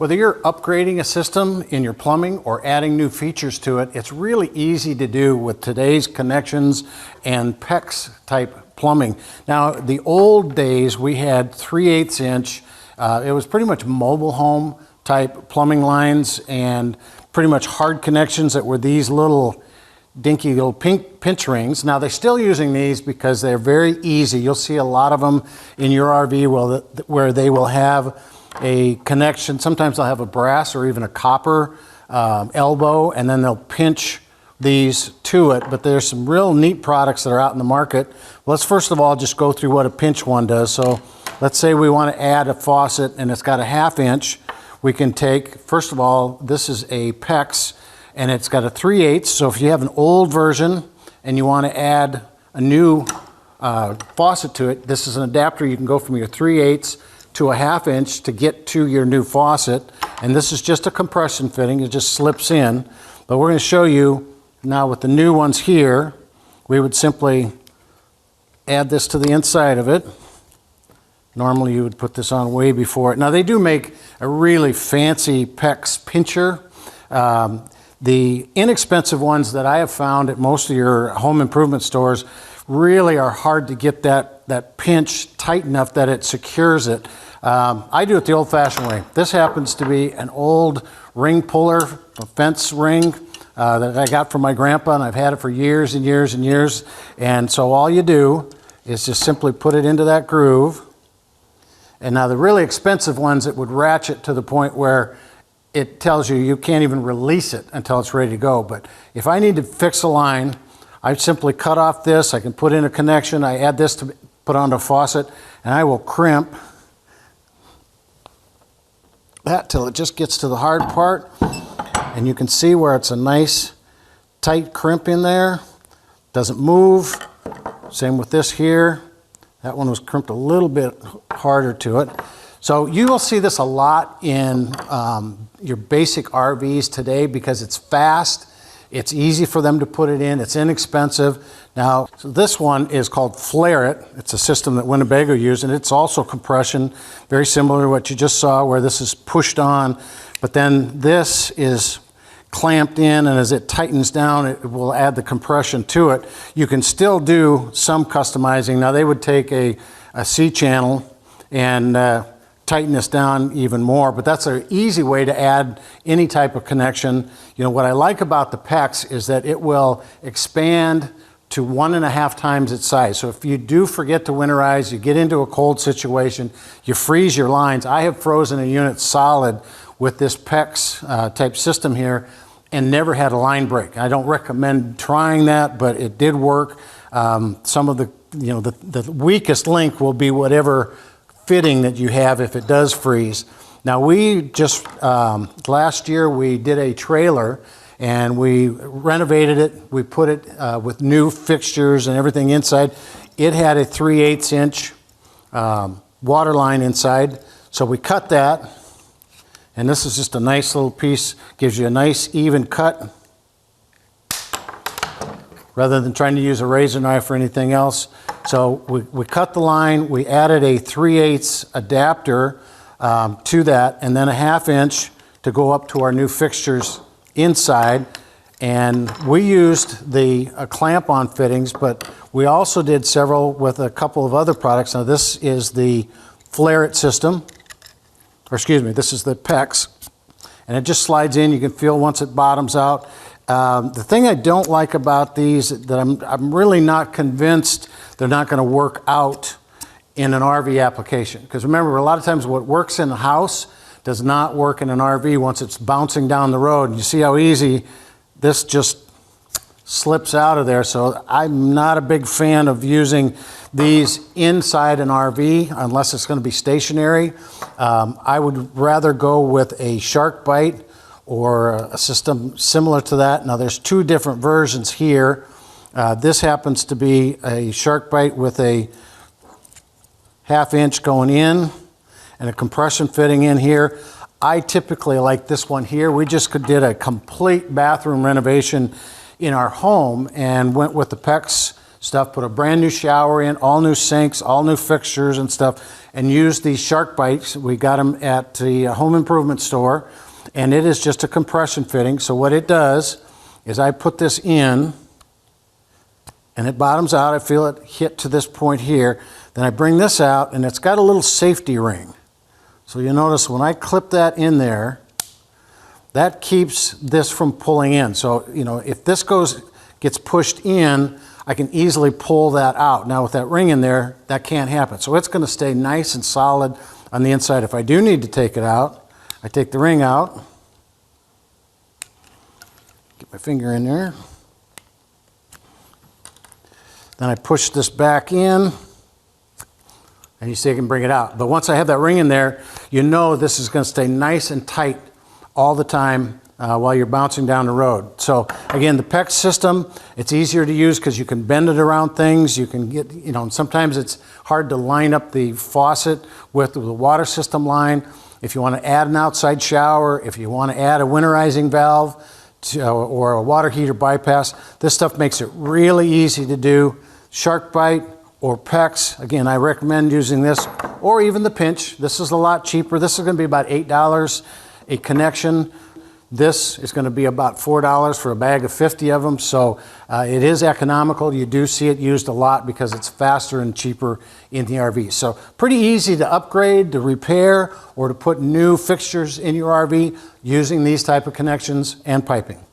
Whether you're upgrading a system in your plumbing or adding new features to it, it's really easy to do with today's connections and PEX type plumbing. Now, the old days we had 3/8 inch. It was pretty much mobile home type plumbing lines and pretty much hard connections that were these little dinky little pinch rings. Now they're still using these because they're very easy. You'll see a lot of them in your RV where they will have a connection. Sometimes they'll have a brass or even a copper elbow, and then they'll pinch these to it. But there's some real neat products that are out in the market. Let's first of all just go through what a pinch one does. So let's say we want to add a faucet and it's got a 1/2 inch. We can take, first of all, this is a PEX and it's got a 3/8. So if you have an old version and you want to add a new faucet to it, this is an adapter. You can go from your 3/8 to a 1/2 inch to get to your new faucet. And this is just a compression fitting. It just slips in. But we're going to show you now with the new ones here, we would simply add this to the inside of it. Normally you would put this on way before it. Now they do make a really fancy PEX pincher. The inexpensive ones that I have found at most of your home improvement stores really are hard to get that pinch tight enough that it secures it. I do it the old-fashioned way. This happens to be an old ring puller, a fence ring that I got from my grandpa, and I've had it for years and years and years. And so all you do is just simply put it into that groove. And now the really expensive ones, it would ratchet to the point where it tells you you can't even release it until it's ready to go. But if I need to fix a line, I simply cut off this. I can put in a connection. I add this to put onto a faucet, and I will crimp that till it just gets to the hard part. And you can see where it's a nice tight crimp in there. Doesn't move. Same with this here. That one was crimped a little bit harder to it. So you will see this a lot in your basic RVs today because it's fast, it's easy for them to put it in, it's inexpensive. Now, so this one is called Flare It. It's a system that Winnebago used, and it's also compression, very similar to what you just saw where this is pushed on, but then this is clamped in, and as it tightens down, it will add the compression to it. You can still do some customizing. Now they would take a C-channel and tighten this down even more, but that's an easy way to add any type of connection. You know, what I like about the PEX is that it will expand to 1.5 times its size. So if you do forget to winterize, you get into a cold situation, you freeze your lines. I have frozen a unit solid with this PEX type system here and never had a line break. I don't recommend trying that, but it did work. Some of the weakest link will be whatever fitting that you have if it does freeze. Now we just, last year we did a trailer and we renovated it. We put it with new fixtures and everything inside. It had a 3/8 inch water line inside. So we cut that, and this is just a nice little piece, gives you a nice even cut rather than trying to use a razor knife or anything else. So we cut the line, we added a 3/8 adapter to that, and then a 1/2 inch to go up to our new fixtures inside. And we used the clamp-on fittings, but we also did several with a couple of other products. Now this is the Flare It system, or excuse me, this is the PEX, and it just slides in. You can feel once it bottoms out. The thing I don't like about these, that I'm really not convinced they're not going to work out in an RV application. Because remember, a lot of times what works in a house does not work in an RV once it's bouncing down the road. And you see how easy this just slips out of there. So I'm not a big fan of using these inside an RV unless it's going to be stationary. I would rather go with a shark bite or a system similar to that. Now there's two different versions here. This happens to be a shark bite with a 1/2 inch going in and a compression fitting in here. I typically like this one here. We just did a complete bathroom renovation in our home and went with the PEX stuff, put a brand new shower in, all new sinks, all new fixtures and stuff, and use these shark bites. We got them at the home improvement store, and it is just a compression fitting. So what it does is I put this in, and it bottoms out. I feel it hit to this point here. Then I bring this out, and it's got a little safety ring. So you notice when I clip that in there, that keeps this from pulling in. So, you know, if this gets pushed in, I can easily pull that out. Now with that ring in there, that can't happen. So it's going to stay nice and solid on the inside. If I do need to take it out, I take the ring out, get my finger in there, then I push this back in, and you see I can bring it out. But once I have that ring in there, you know this is going to stay nice and tight all the time while you're bouncing down the road. So again, the PEX system, it's easier to use because you can bend it around things. You can get, you know, sometimes it's hard to line up the faucet with the water system line. If you want to add an outside shower, if you want to add a winterizing valve or a water heater bypass, this stuff makes it really easy to do. Shark bite or PEX, again, I recommend using this, or even the pinch. This is a lot cheaper. This is going to be about $8 a connection. This is going to be about $4 for a bag of 50 of them. So it is economical. You do see it used a lot because it's faster and cheaper in the RV. So pretty easy to upgrade, to repair, or to put new fixtures in your RV using these type of connections and piping.